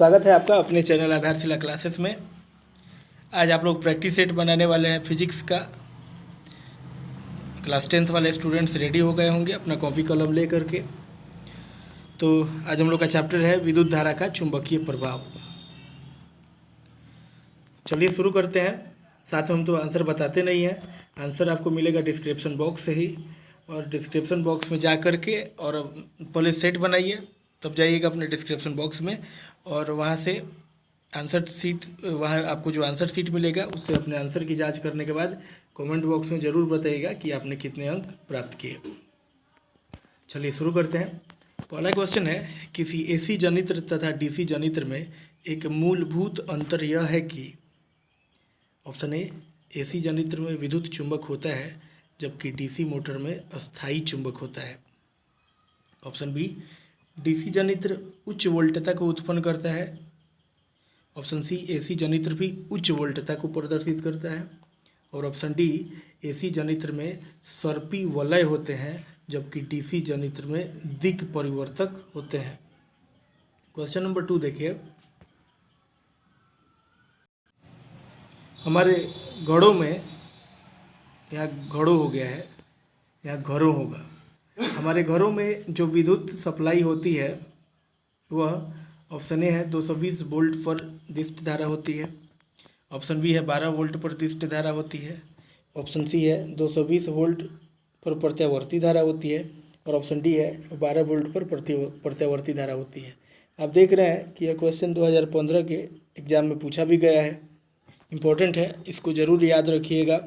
स्वागत है आपका अपने चैनल आधारशिला क्लासेस में। आज आप लोग प्रैक्टिस सेट बनाने वाले हैं फिजिक्स का। क्लास 10th वाले स्टूडेंट्स रेडी हो गए होंगे अपना कॉपी कलम ले करके। तो आज हम लोग का चैप्टर है विद्युत धारा का चुंबकीय प्रभाव। चलिए शुरू करते हैं। साथ में हम तो आंसर बताते नहीं हैं, आंसर आपको मिलेगा डिस्क्रिप्शन बॉक्स से ही। और डिस्क्रिप्शन बॉक्स में जा कर के और पहले सेट बनाइए, तब जाइएगा अपने डिस्क्रिप्शन बॉक्स में और वहाँ से आंसर सीट, वहाँ आपको जो आंसर सीट मिलेगा उससे अपने आंसर की जांच करने के बाद कमेंट बॉक्स में ज़रूर बताइएगा कि आपने कितने अंक प्राप्त किए। चलिए शुरू करते हैं। पहला क्वेश्चन है, किसी एसी जनित्र तथा डीसी जनित्र में एक मूलभूत अंतर यह है कि ऑप्शन ए, एसी जनित्र में विद्युत चुंबक होता है जबकि डीसी मोटर में अस्थायी चुंबक होता है। ऑप्शन बी, डीसी जनित्र उच्च वोल्टता को उत्पन्न करता है। ऑप्शन सी, एसी जनित्र भी उच्च वोल्टता को प्रदर्शित करता है। और ऑप्शन डी, एसी जनित्र में सर्पी वलय होते हैं जबकि डीसी जनित्र में दिक् परिवर्तक होते हैं। क्वेश्चन नंबर 2 देखिए, हमारे घड़ों में, यहाँ घड़ों हो गया है, यहाँ घरों होगा। हमारे घरों में जो विद्युत सप्लाई होती है वह ऑप्शन ए है 220 वोल्ट पर दिष्ट धारा होती है। ऑप्शन बी है 12 वोल्ट पर दिष्ट धारा होती है। ऑप्शन सी है 220 वोल्ट पर प्रत्यावर्ती धारा होती है। और ऑप्शन डी है 12 वोल्ट पर प्रत्यावर्ती धारा होती है। आप देख रहे हैं कि यह क्वेश्चन 2015 के एग्ज़ाम में पूछा भी गया है, इम्पोर्टेंट है, इसको ज़रूर याद रखिएगा।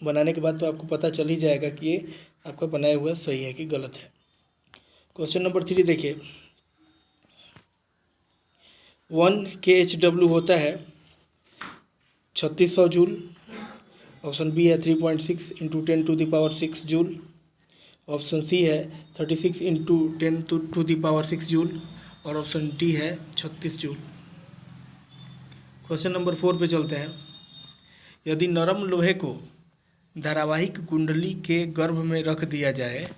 बनाने के बाद तो आपको पता चल ही जाएगा कि ये आपका बनाया हुआ सही है कि गलत है। क्वेश्चन नंबर 3 देखिए, 1 kHW होता है 3600 जूल। ऑप्शन बी है 3.6 × 10⁶ जूल। ऑप्शन सी है 36 × 10⁶ जूल। और ऑप्शन डी है 36 जूल। क्वेश्चन नंबर 4 पे चलते हैं। यदि नरम लोहे को धारावाहिक कुंडली के गर्भ में रख दिया जाए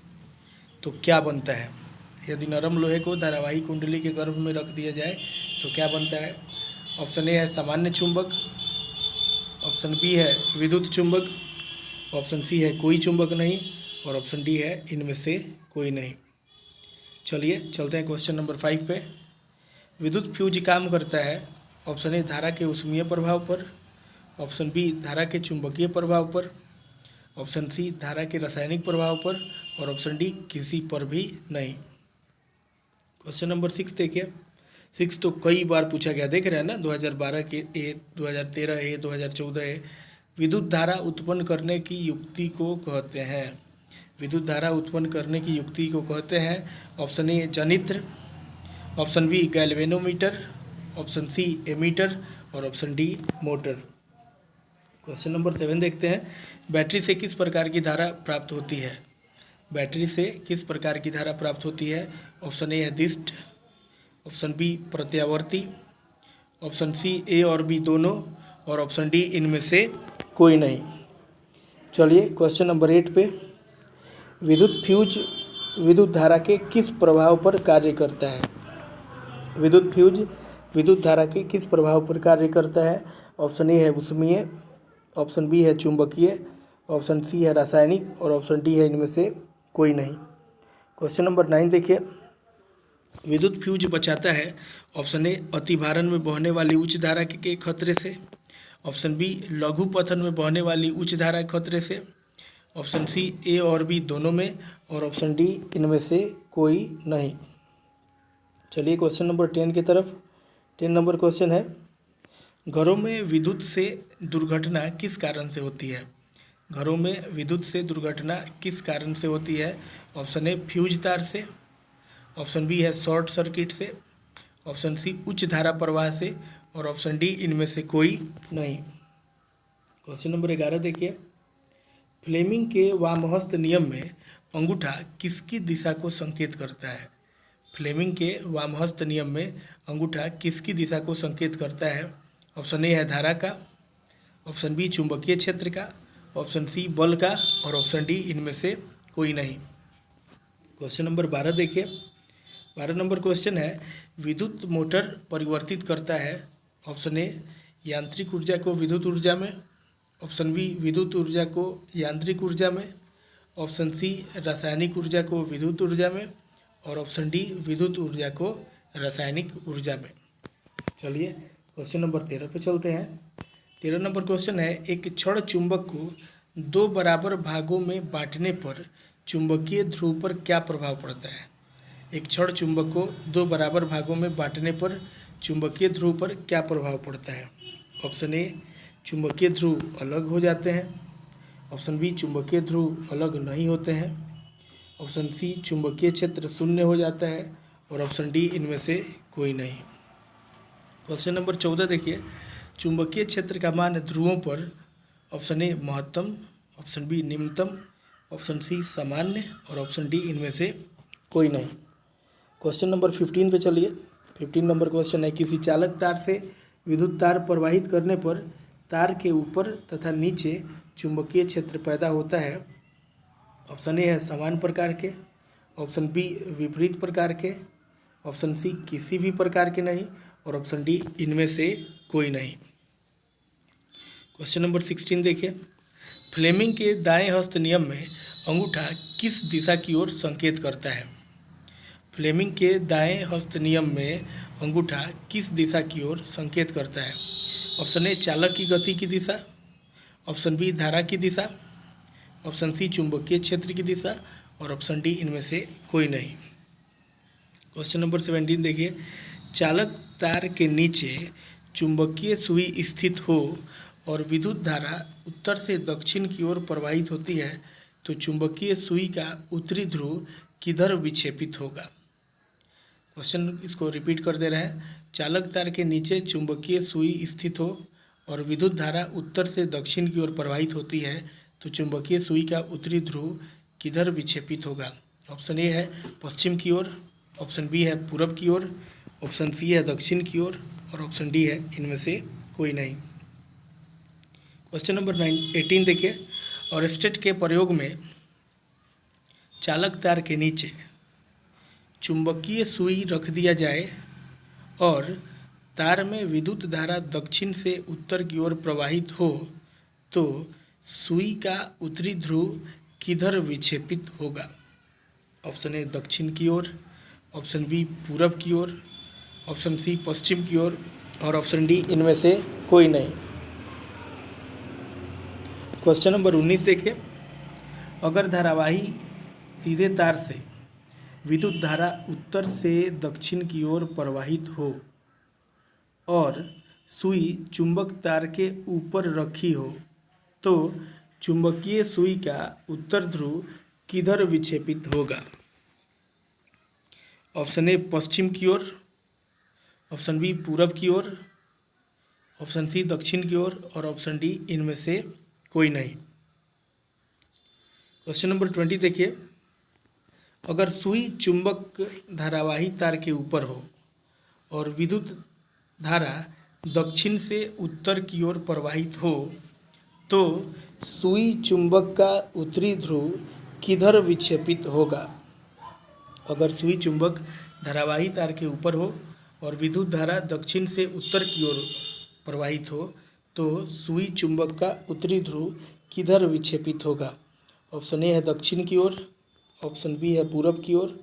तो क्या बनता है? यदि नरम लोहे को धारावाहिक कुंडली के गर्भ में रख दिया जाए तो क्या बनता है? ऑप्शन ए है सामान्य चुंबक। ऑप्शन बी है विद्युत चुंबक। ऑप्शन सी है कोई चुंबक नहीं। और ऑप्शन डी है इनमें से कोई नहीं। चलिए चलते हैं क्वेश्चन नंबर 5 पे। विद्युत फ्यूज काम करता है ऑप्शन ए धारा के ऊष्मीय प्रभाव पर। ऑप्शन बी धारा के चुंबकीय प्रभाव पर। ऑप्शन सी धारा के रासायनिक प्रभाव पर। और ऑप्शन डी किसी पर भी नहीं। क्वेश्चन नंबर 6 देखिए। 6 तो कई बार पूछा गया, देख रहे हैं ना, 2012 के ए, 2013 ए, 2014 ए। विद्युत धारा उत्पन्न करने की युक्ति को कहते हैं, विद्युत धारा उत्पन्न करने की युक्ति को कहते हैं ऑप्शन ए जनित्र। Option B galvanometer. Option C ammeter. और option D motor. Question number 7 देखते हैं। बैटरी से किस प्रकार की धारा प्राप्त होती है? बैटरी से किस प्रकार की धारा प्राप्त होती है? ऑप्शन ए है दिष्ट। ऑप्शन बी प्रत्यावर्ती। ऑप्शन सी ए और बी दोनों। और ऑप्शन डी इनमें से कोई नहीं। चलिए क्वेश्चन नंबर 8 पे। विद्युत फ्यूज विद्युत धारा के किस प्रभाव पर कार्य करता है? विद्युत फ्यूज विद्युत धारा के किस प्रभाव पर कार्य करता है? ऑप्शन ए है ऊष्मीय। ऑप्शन बी है चुंबकीय। ऑप्शन सी है रासायनिक। और ऑप्शन डी है इनमें से कोई नहीं। क्वेश्चन नंबर 9 देखिए। विद्युत फ्यूज बचाता है ऑप्शन ए अतिभारण में बहने वाली उच्च धारा के खतरे से। ऑप्शन बी लघु पथन में बहने वाली उच्च धारा के खतरे से। ऑप्शन सी ए और बी दोनों में। और ऑप्शन डी इनमें से कोई नहीं। चलिए क्वेश्चन नंबर 10 की तरफ। 10 नंबर क्वेश्चन है, घरों में विद्युत से दुर्घटना किस कारण से होती है? घरों में विद्युत से दुर्घटना किस कारण से होती है? ऑप्शन ए फ्यूज तार से। ऑप्शन बी है शॉर्ट सर्किट से। ऑप्शन सी उच्च धारा प्रवाह से। और ऑप्शन डी इनमें से कोई नहीं। क्वेश्चन नंबर 11 देखिए। फ्लेमिंग के वामहस्त नियम में अंगूठा किसकी दिशा को संकेत करता है? फ्लेमिंग के वामहस्त नियम में अंगूठा किसकी दिशा को संकेत करता है? ऑप्शन ए है धारा का। ऑप्शन बी चुंबकीय क्षेत्र का। ऑप्शन सी बल का। और ऑप्शन डी इनमें से कोई नहीं। क्वेश्चन नंबर 12 देखिए। 12 नंबर क्वेश्चन है, विद्युत मोटर परिवर्तित करता है। ऑप्शन ए यांत्रिक ऊर्जा को विद्युत ऊर्जा में, ऑप्शन बी विद्युत ऊर्जा को यांत्रिक ऊर्जा में, ऑप्शन सी रासायनिक ऊर्जा को विद्युत ऊर्जा में, और ऑप्शन डी विद्युत ऊर्जा को रासायनिक ऊर्जा में। चलिए क्वेश्चन नंबर 13 पे चलते हैं। 13 नंबर क्वेश्चन है, एक क्षण चुंबक को 2 बराबर भागों में बांटने पर चुंबकीय ध्रुव पर क्या प्रभाव पड़ता है। एक क्षण चुंबक को 2 बराबर भागों में बांटने पर चुंबकीय ध्रुव पर क्या प्रभाव पड़ता है। ऑप्शन ए चुंबकीय ध्रुव अलग हो जाते हैं, ऑप्शन बी चुंबकीय ध्रुव अलग नहीं होते हैं, ऑप्शन सी चुंबकीय क्षेत्र शून्य हो जाता है, और ऑप्शन डी इनमें से कोई नहीं। क्वेश्चन नंबर 14 देखिए, चुंबकीय क्षेत्र का मान ध्रुवों पर ऑप्शन ए महत्तम, ऑप्शन बी निम्नतम, ऑप्शन सी सामान्य, और ऑप्शन डी इनमें से कोई नहीं। क्वेश्चन नंबर 15 पे चलिए। 15 नंबर क्वेश्चन है, किसी चालक तार से विद्युत तार प्रवाहित करने पर तार के ऊपर तथा नीचे चुंबकीय क्षेत्र पैदा होता है। ऑप्शन ए है समान प्रकार के, ऑप्शन बी विपरीत प्रकार के, ऑप्शन सी किसी भी प्रकार के नहीं, और ऑप्शन डी इनमें से कोई नहीं। क्वेश्चन नंबर 16 देखिए, फ्लेमिंग के दाएं हस्त नियम में अंगूठा किस दिशा की ओर संकेत करता है। फ्लेमिंग के दाएं हस्त नियम में अंगूठा किस दिशा की ओर संकेत करता है। ऑप्शन ए चालक की गति की दिशा, ऑप्शन बी धारा की दिशा, ऑप्शन सी चुंबकीय क्षेत्र की दिशा, और ऑप्शन डी इनमें से कोई नहीं। क्वेश्चन नंबर 17 देखिए, चालक तार के नीचे चुंबकीय सुई स्थित हो और विद्युत धारा उत्तर से दक्षिण की ओर प्रवाहित होती है तो चुंबकीय सुई का उत्तरी ध्रुव किधर विक्षेपित होगा। क्वेश्चन इसको रिपीट कर दे रहे हैं, चालक तार के नीचे चुंबकीय सुई स्थित हो और विद्युत धारा उत्तर से दक्षिण की ओर प्रवाहित होती है तो चुंबकीय सुई का उत्तरी ध्रुव किधर विक्षेपित होगा। ऑप्शन ए है पश्चिम की ओर, ऑप्शन बी है पूरब की ओर, ऑप्शन सी है दक्षिण की ओर, और ऑप्शन डी है इनमें से कोई नहीं। क्वेश्चन नंबर 18 देखिए, और स्टेट के प्रयोग में चालक तार के नीचे चुंबकीय सुई रख दिया जाए और तार में विद्युत धारा दक्षिण से उत्तर की ओर प्रवाहित हो तो सुई का उत्तरी ध्रुव किधर विक्षेपित होगा। ऑप्शन ए दक्षिण की ओर, ऑप्शन बी पूरब की ओर, ऑप्शन सी पश्चिम की ओर, और ऑप्शन डी इनमें से कोई नहीं। क्वेश्चन नंबर 19 देखिए, अगर धारावाही सीधे तार से विद्युत धारा उत्तर से दक्षिण की ओर प्रवाहित हो और सुई चुंबक तार के ऊपर रखी हो तो चुंबकीय सुई का उत्तर ध्रुव किधर विक्षेपित होगा। ऑप्शन ए पश्चिम की ओर, ऑप्शन बी पूरब की ओर, ऑप्शन सी दक्षिण की ओर, और ऑप्शन डी इनमें से कोई नहीं। क्वेश्चन नंबर 20 देखिए, अगर सुई चुंबक धारावाही तार के ऊपर हो और विद्युत धारा दक्षिण से उत्तर की ओर प्रवाहित हो तो सुई चुंबक का उत्तरी ध्रुव किधर विक्षेपित होगा। अगर सुई चुंबक धारावाही तार के ऊपर हो और विद्युत धारा दक्षिण से उत्तर की ओर प्रवाहित हो तो सुई चुंबक का उत्तरी ध्रुव किधर विक्षेपित होगा। ऑप्शन ए है दक्षिण की ओर, ऑप्शन बी है पूरब की ओर,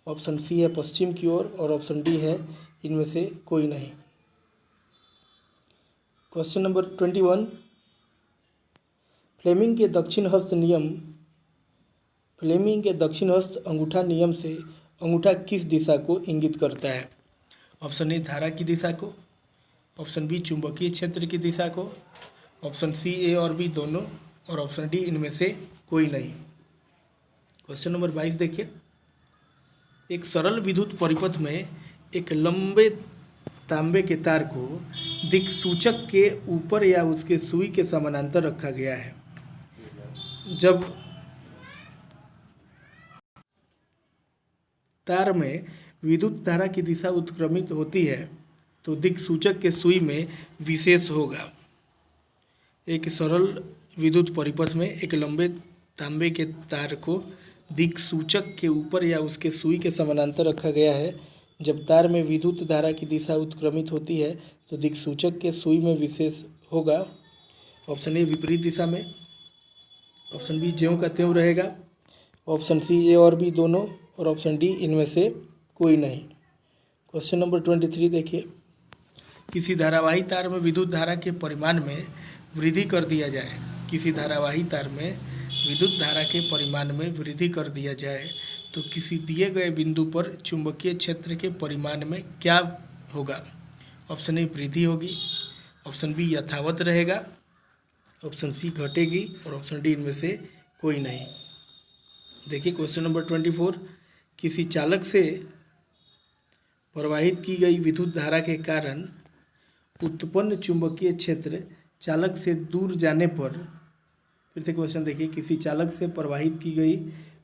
ऑप्शन सी है पश्चिम की ओर, और ऑप्शन डी है इनमें से कोई नहीं। क्वेश्चन नंबर 21, फ्लेमिंग के दक्षिण हस्त नियम, फ्लेमिंग के दक्षिण हस्त अंगूठा नियम से अंगूठा किस दिशा को इंगित करता है। ऑप्शन ए धारा की दिशा को, ऑप्शन बी चुंबकीय क्षेत्र की दिशा को, ऑप्शन सी ए और बी दोनों, और ऑप्शन डी इनमें से कोई नहीं। क्वेश्चन नंबर 22 देखिए, एक सरल विद्युत परिपथ में एक लंबे तांबे के तार को दिक्सूचक के ऊपर या उसके सुई के समानांतर रखा गया है। जब तार में विद्युत धारा की दिशा उत्क्रमित होती है तो दिक्सूचक के सुई में विशेष होगा। एक सरल विद्युत परिपथ में एक लंबे तांबे के तार को दिक्सूचक के ऊपर या उसके सुई के समानांतर रखा गया है। जब तार में विद्युत धारा की दिशा उत्क्रमित होती है तो दिक्सूचक के सुई में विशेष होगा। ऑप्शन ए विपरीत दिशा में, ऑप्शन बी ज्यों का त्यों रहेगा, ऑप्शन सी ए और बी दोनों, और ऑप्शन डी इनमें से कोई नहीं। क्वेश्चन नंबर 23 देखिए, किसी धारावाही तार में विद्युत धारा के परिमाण में वृद्धि कर दिया जाए। किसी धारावाही तार में विद्युत धारा के परिमाण में वृद्धि कर दिया जाए तो किसी दिए गए बिंदु पर चुंबकीय क्षेत्र के परिमाण में क्या होगा। ऑप्शन ए वृद्धि होगी, ऑप्शन बी यथावत रहेगा, ऑप्शन सी घटेगी, और ऑप्शन डी इनमें से कोई नहीं। देखिए क्वेश्चन नंबर 24, किसी चालक से प्रवाहित की गई विद्युत धारा के कारण उत्पन्न चुंबकीय क्षेत्र चालक से दूर जाने पर, फिर से क्वेश्चन देखिए, किसी चालक से प्रवाहित की गई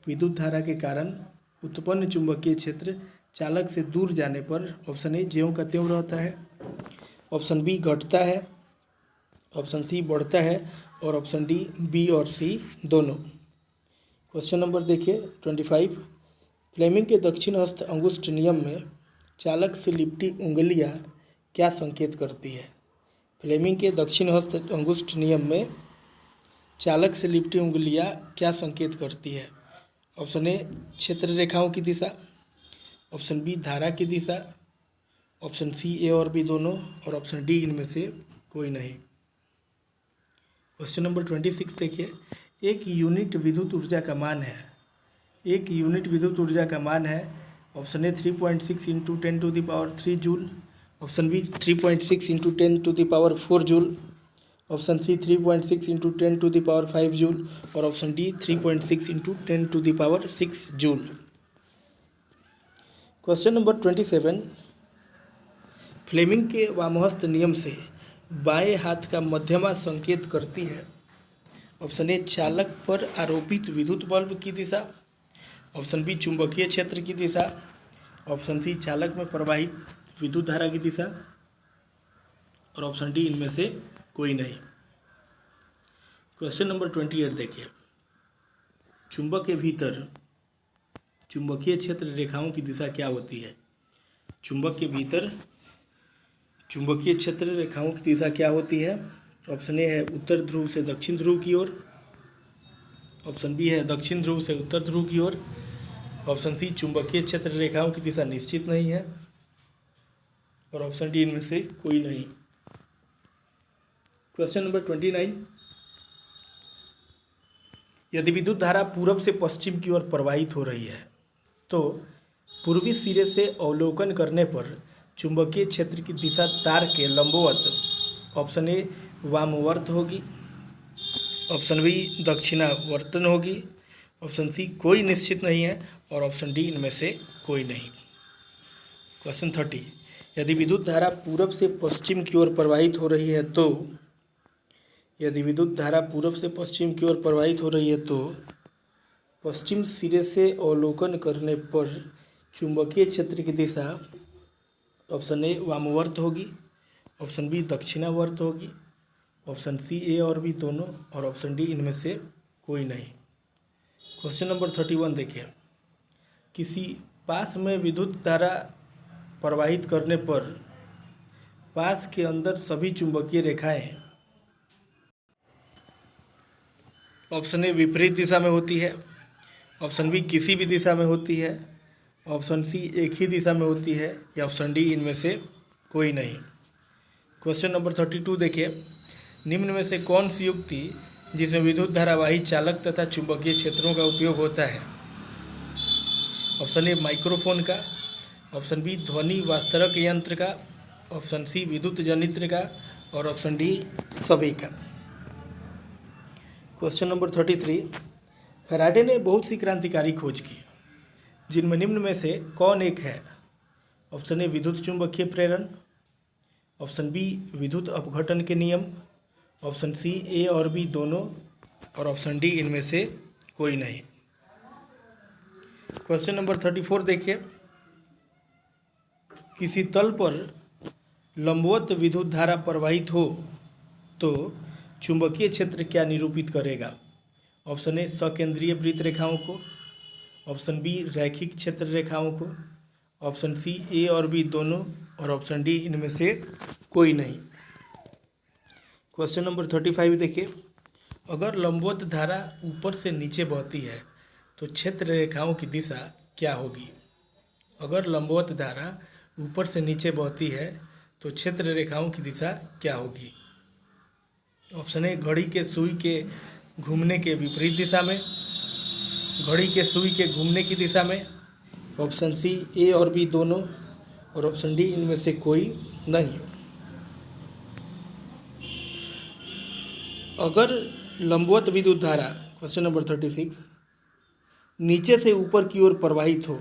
विद्युत धारा के कारण उत्पन्न चुंबकीय क्षेत्र चालक से दूर जाने पर ऑप्शन ए ज्यों का त्यों रहता है, ऑप्शन बी घटता है, ऑप्शन सी बढ़ता है, और ऑप्शन डी बी और सी दोनों। क्वेश्चन नंबर देखिए 25, फ्लेमिंग के दक्षिण हस्त अंगुष्ठ नियम में चालक से लिपटी उंगलियां क्या संकेत करती है। फ्लेमिंग के दक्षिण हस्त अंगुष्ठ नियम में चालक से लिपटी उंगलियां क्या संकेत करती है। ऑप्शन ए क्षेत्र रेखाओं की दिशा, ऑप्शन बी धारा की दिशा, ऑप्शन सी ए और बी दोनों, और ऑप्शन डी इनमें से कोई नहीं। क्वेश्चन नंबर 26 देखिए, एक यूनिट विद्युत ऊर्जा का मान है। एक यूनिट विद्युत ऊर्जा का मान है। Option A 3.6 into 10⁻³ joule, option B 3.6 into 10⁻⁴ joule, option C 3.6 into 10⁵ joule, और option D 3.6 into 10⁶ joule. Question number 27, Fleming के वामहस्त नियम से बाएं हाथ का मध्यमा संकेत करती है। ऑप्शन ए चालक पर आरोपित विद्युत बल्ब की दिशा, ऑप्शन बी चुंबकीय क्षेत्र की दिशा, ऑप्शन सी चालक में प्रवाहित विद्युत धारा की दिशा, और ऑप्शन डी इनमें से कोई नहीं। क्वेश्चन नंबर 28 देखिए, चुंबक के भीतर चुंबकीय क्षेत्र रेखाओं की दिशा क्या होती है। चुंबक के भीतर चुंबकीय क्षेत्र रेखाओं की दिशा क्या होती है। ऑप्शन ए है उत्तर ध्रुव से दक्षिण ध्रुव की ओर, ऑप्शन बी है दक्षिण ध्रुव से उत्तर ध्रुव की ओर, ऑप्शन सी चुंबकीय क्षेत्र रेखाओं की दिशा निश्चित नहीं है, और ऑप्शन डी इनमें से कोई नहीं। क्वेश्चन नंबर 29, यदि विद्युत धारा पूरब से पश्चिम की ओर प्रवाहित हो रही है तो पूर्वी सिरे से अवलोकन करने पर चुंबकीय क्षेत्र की दिशा तार के लंबवत ऑप्शन ए वामवर्त होगी, ऑप्शन बी दक्षिणावर्तन होगी, ऑप्शन सी कोई निश्चित नहीं है, और ऑप्शन डी इनमें से कोई नहीं। क्वेश्चन 30, यदि विद्युत धारा पूरब से पश्चिम की ओर प्रवाहित हो रही है तो यदि विद्युत धारा पूरब से पश्चिम की ओर प्रवाहित हो रही है तो पश्चिम सिरे से अवलोकन करने पर चुंबकीय क्षेत्र की दिशा ऑप्शन ए वामवर्त होगी, ऑप्शन बी दक्षिणावर्त होगी, ऑप्शन सी ए और बी दोनों, और ऑप्शन डी इनमें से कोई नहीं। क्वेश्चन नंबर 31 देखिए, किसी पास में विद्युत धारा प्रवाहित करने पर पास के अंदर सभी चुंबकीय रेखाएं ऑप्शन ए विपरीत दिशा में होती है, ऑप्शन बी किसी भी दिशा में होती है, ऑप्शन सी एक ही दिशा में होती है, या ऑप्शन डी इनमें से कोई नहीं। क्वेश्चन नंबर 32 देखिए, निम्न में से कौन सी युक्ति जिसमें विद्युत धारावाही चालक तथा चुंबकीय क्षेत्रों का उपयोग होता है। ऑप्शन ए माइक्रोफोन का, ऑप्शन बी ध्वनि वास्तरक यंत्र का, ऑप्शन सी विद्युत जनित्र का, और ऑप्शन डी सभी का। क्वेश्चन नंबर 33, फैराडे ने बहुत सी क्रांतिकारी खोज की, जिनमें निम्न में से कौन एक है। ऑप्शन ए विद्युत चुंबकीय प्रेरण, ऑप्शन बी विद्युत अपघटन के नियम, ऑप्शन सी ए और बी दोनों, और ऑप्शन डी इनमें से कोई नहीं। क्वेश्चन नंबर 34 देखिए, किसी तल पर लंबवत विद्युत धारा प्रवाहित हो तो चुंबकीय क्षेत्र क्या निरूपित करेगा। ऑप्शन ए सकेंद्रीय वृत्त रेखाओं को, ऑप्शन बी रैखिक क्षेत्र रेखाओं को, ऑप्शन सी ए और बी दोनों, और ऑप्शन डी इनमें से कोई नहीं। क्वेश्चन नंबर 35 देखिए, अगर लंबवत धारा ऊपर से नीचे बहती है तो क्षेत्र रेखाओं की दिशा क्या होगी? अगर लंबवत धारा ऊपर से नीचे बहती है तो क्षेत्र रेखाओं की दिशा क्या होगी? ऑप्शन ए घड़ी के सुई के घूमने के विपरीत दिशा में, घड़ी के सुई के घूमने की दिशा में, ऑप्शन सी ए और बी दोनों, और ऑप्शन डी इनमें से कोई नहीं। अगर लंबवत विद्युत धारा, क्वेश्चन नंबर 36, नीचे से ऊपर की ओर प्रवाहित हो,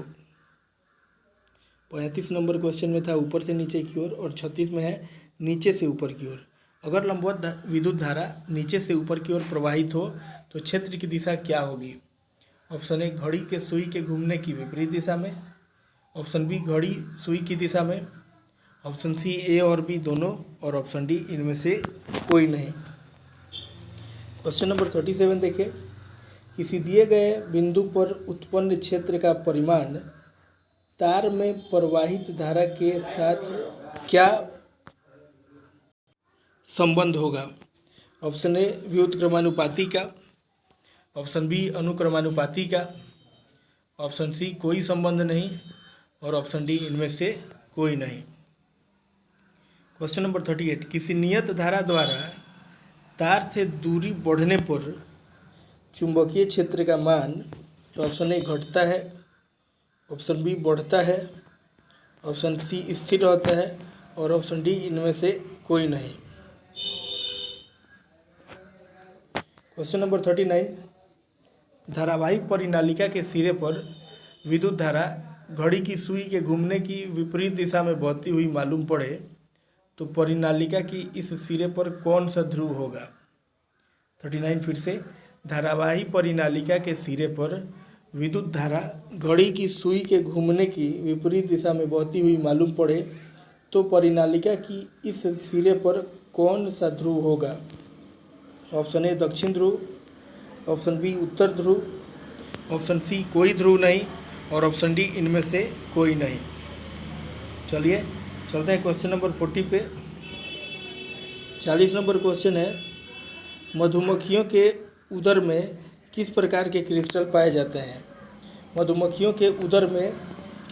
35 नंबर क्वेश्चन में था ऊपर से नीचे की ओर, और 36 में है नीचे से ऊपर की ओर। अगर लंबवत विद्युत धारा नीचे से ऊपर की ओर प्रवाहित हो तो क्षेत्र की दिशा क्या होगी? ऑप्शन ए घड़ी के सुई के घूमने की विपरीत दिशा में, ऑप्शन बी घड़ी सुई की दिशा में, ऑप्शन सी ए और बी दोनों, और ऑप्शन डी इनमें से कोई नहीं। क्वेश्चन नंबर 37 देखिए, किसी दिए गए बिंदु पर उत्पन्न क्षेत्र का परिमाण तार में प्रवाहित धारा के साथ क्या संबंध होगा? ऑप्शन ए व्युत्क्रमानुपाती का, ऑप्शन बी अनुक्रमानुपाती का, ऑप्शन सी कोई संबंध नहीं, और ऑप्शन डी इनमें से कोई नहीं। क्वेश्चन नंबर 38, किसी नियत धारा द्वारा तार से दूरी बढ़ने पर चुंबकीय क्षेत्र का मान, ऑप्शन ए घटता है, ऑप्शन बी बढ़ता है, ऑप्शन सी स्थिर रहता है, और ऑप्शन डी इनमें से कोई नहीं। क्वेश्चन नंबर 39, धारावाहिक परिनालिका के सिरे पर विद्युत धारा घड़ी की सुई के घूमने की विपरीत दिशा में बहती हुई मालूम पड़े तो परिनालिका की इस सिरे पर कौन सा ध्रुव होगा? 39 फिर से, धारावाही परिनालिका के सिरे पर विद्युत धारा घड़ी की सुई के घूमने की विपरीत दिशा में बहती हुई मालूम पड़े तो परिनालिका की इस सिरे पर कौन सा ध्रुव होगा? ऑप्शन ए दक्षिण ध्रुव, ऑप्शन बी उत्तर ध्रुव, ऑप्शन सी कोई ध्रुव नहीं, और ऑप्शन डी इनमें से कोई नहीं। चलिए चलते हैं क्वेश्चन नंबर 40 पे। 40 नंबर क्वेश्चन है, मधुमक्खियों के उदर में किस प्रकार के क्रिस्टल पाए जाते हैं? मधुमक्खियों के उदर में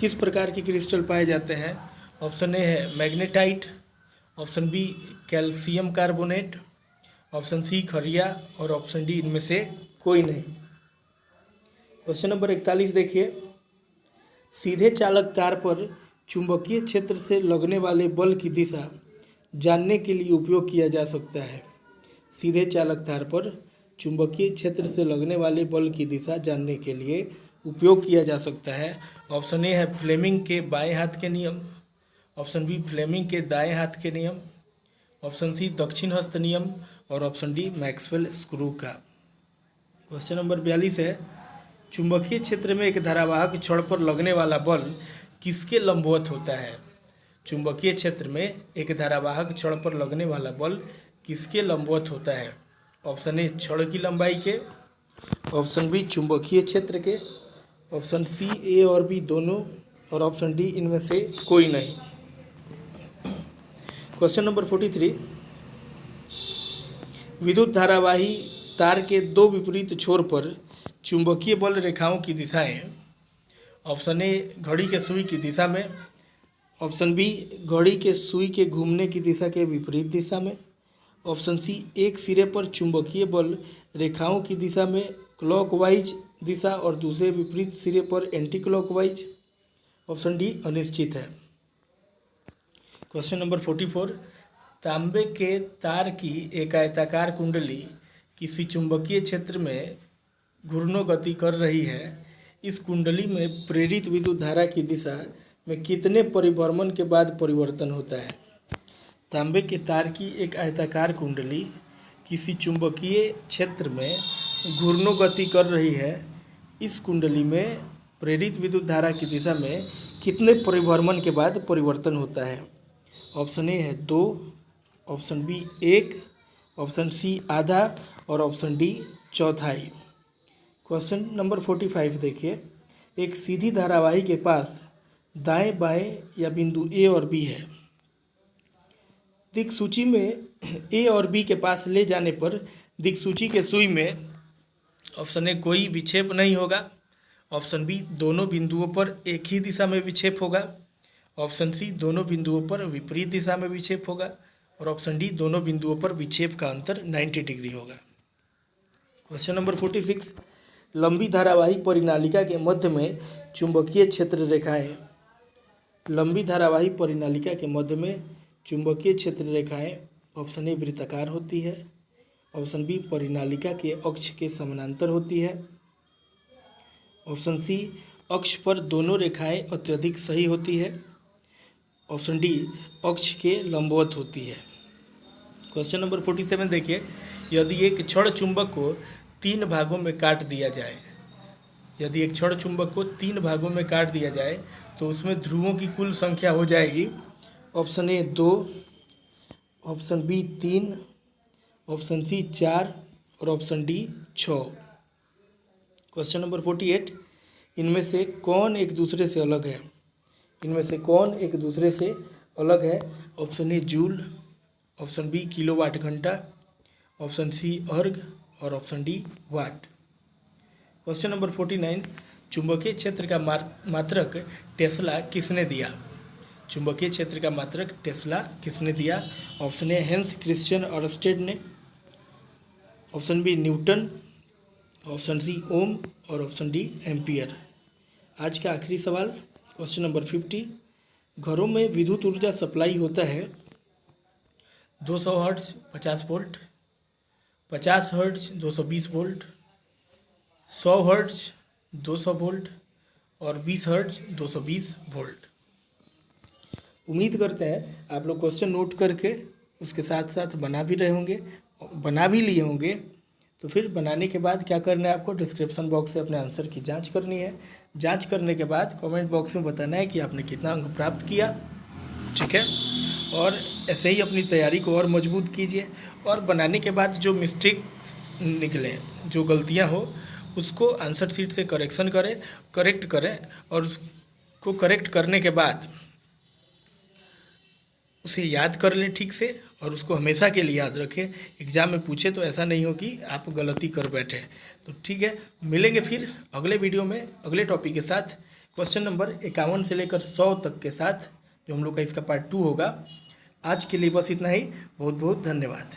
किस प्रकार के क्रिस्टल पाए जाते हैं? ऑप्शन ए है magnetite, option B calcium carbonate, option C खरिया, और ऑप्शन डी इनमें से कोई नहीं। क्वेश्चन नंबर 41 देखिए, सीधे चालक तार पर चुंबकीय क्षेत्र से लगने वाले बल की दिशा जानने के लिए उपयोग किया जा सकता है। सीधे चालक तार पर चुंबकीय क्षेत्र से लगने वाले बल की दिशा जानने के लिए उपयोग किया जा सकता है। ऑप्शन ए है फ्लेमिंग के बाएं हाथ के नियम, ऑप्शन बी फ्लेमिंग के दाएं हाथ के नियम, ऑप्शन सी दक्षिण हस्त नियम, और ऑप्शन डी मैक्सवेल स्क्रू का। क्वेश्चन नंबर 42 है, चुंबकीय क्षेत्र में एक धारावाहक छड़ पर लगने वाला बल किसके लंबवत होता है? चुंबकीय क्षेत्र में एक धारावाहक छड़ पर लगने वाला बल किसके लंबवत होता है? ऑप्शन ए छड़ की लंबाई के, ऑप्शन बी चुंबकीय क्षेत्र के, ऑप्शन सी ए और बी दोनों, और ऑप्शन डी इनमें से कोई नहीं। क्वेश्चन नंबर 43, विद्युत धारावाही तार के दो विपरीत छोर पर चुंबकीय बल रेखाओं की दिशाएं, ऑप्शन ए घड़ी के सुई की दिशा में, ऑप्शन बी घड़ी के सुई के घूमने की दिशा के विपरीत दिशा में, ऑप्शन सी एक सिरे पर चुंबकीय बल रेखाओं की दिशा में क्लॉकवाइज दिशा और दूसरे विपरीत सिरे पर एंटी क्लॉकवाइज, ऑप्शन डी अनिश्चित है। क्वेश्चन नंबर 44, तांबे के तार की एक आयताकार कुंडली किसी चुंबकीय क्षेत्र में घूर्णन गति कर रही है। इस कुंडली में प्रेरित विद्युत धारा की दिशा में कितने परिभ्रमण के बाद परिवर्तन होता है? तांबे के तार की एक आयताकार कुंडली किसी चुंबकीय क्षेत्र में घूर्णन गति कर रही है। इस कुंडली में प्रेरित विद्युत धारा की दिशा में कितने परिभ्रमण के बाद परिवर्तन होता है? ऑप्शन ए है 2, ऑप्शन बी 1, ऑप्शन सी आधा, और ऑप्शन डी चौथाई। क्वेश्चन नंबर 45 देखिए, एक सीधी धारावाही के पास दाएं बाएं या बिंदु ए और बी है। दिक्सूची में ए और बी के पास ले जाने पर दिक्सूची के सुई में ऑप्शन ए कोई विक्षेप नहीं होगा, ऑप्शन बी दोनों बिंदुओं पर एक ही दिशा में विक्षेप होगा, ऑप्शन सी दोनों बिंदुओं पर विपरीत दिशा में विक्षेप होगा और ऑप्शन डी दोनों बिंदुओं पर विक्षेप का अंतर 90 डिग्री होगा। क्वेश्चन नंबर 46, लंबी धारावाही परिनालिका के मध्य में चुंबकीय क्षेत्र रेखाएं। लंबी धारावाही परिनालिका के मध्य में चुंबकीय क्षेत्र रेखाएं ऑप्शन ए वृत्ताकार होती है, ऑप्शन बी परिनालिका के अक्ष के समानांतर होती है, ऑप्शन सी अक्ष पर दोनों रेखाएं अत्यधिक सही होती है, ऑप्शन डी अक्ष के लंबवत होती है। क्वेश्चन नंबर 47 देखिए, यदि एक क्षण चुंबक को 3 भागों में काट दिया जाए, यदि एक क्षण चुंबक को 3 भागों में काट दिया जाए तो उसमें ध्रुवों की कुल संख्या हो जाएगी option A 2, option B 3, option C 4 और ऑप्शन डी 6। क्वेश्चन नंबर 48, इनमें से कौन एक दूसरे से अलग है? इनमें से कौन एक दूसरे से अलग है? Option A joule, option B kilowatt घंटा, ऑप्शन सी अर्ग और option D watt. Question number 49, चुंबकीय क्षेत्र का मात्रक टेस्ला किसने दिया? चुंबकीय क्षेत्र का मात्रक टेस्ला किसने दिया? Option A Hans Christian Oersted ने, option B Newton, option C Ohm और ऑप्शन डी एम्पियर। आज का आखिरी सवाल क्वेश्चन नंबर 50, घरों में विद्युत ऊर्जा सप्लाई होता है 200 hertz 50 volt, 50 hertz 220 volt, 100 hertz 200 volt और 20 हर्ट्ज 220 वोल्ट। उम्मीद करते हैं आप लोग क्वेश्चन नोट करके उसके साथ साथ बना भी रहे होंगे, बना भी लिए होंगे। तो फिर बनाने के बाद क्या करना है, आपको डिस्क्रिप्शन बॉक्स से अपने आंसर की जांच करनी है। जांच करने के बाद कमेंट बॉक्स में बताना है कि आपने कितना अंक प्राप्त किया, ठीक है। और ऐसे ही अपनी तैयारी को और मजबूत कीजिए और बनाने के बाद जो मिस्टेक्स निकले, जो गलतियां हो, उसको आंसर शीट से करेक्ट करें और उसको करेक्ट करने के बाद उसे याद कर लें ठीक से और उसको हमेशा के लिए याद रखें। एग्ज़ाम में पूछे तो ऐसा नहीं हो कि आप गलती कर बैठे। तो ठीक है, मिलेंगे फिर अगले वीडियो में अगले टॉपिक के साथ, क्वेश्चन नंबर 51 से लेकर 100 तक के साथ, जो हम लोग का इसका पार्ट 2 होगा। आज के लिए बस इतना ही। बहुत बहुत धन्यवाद।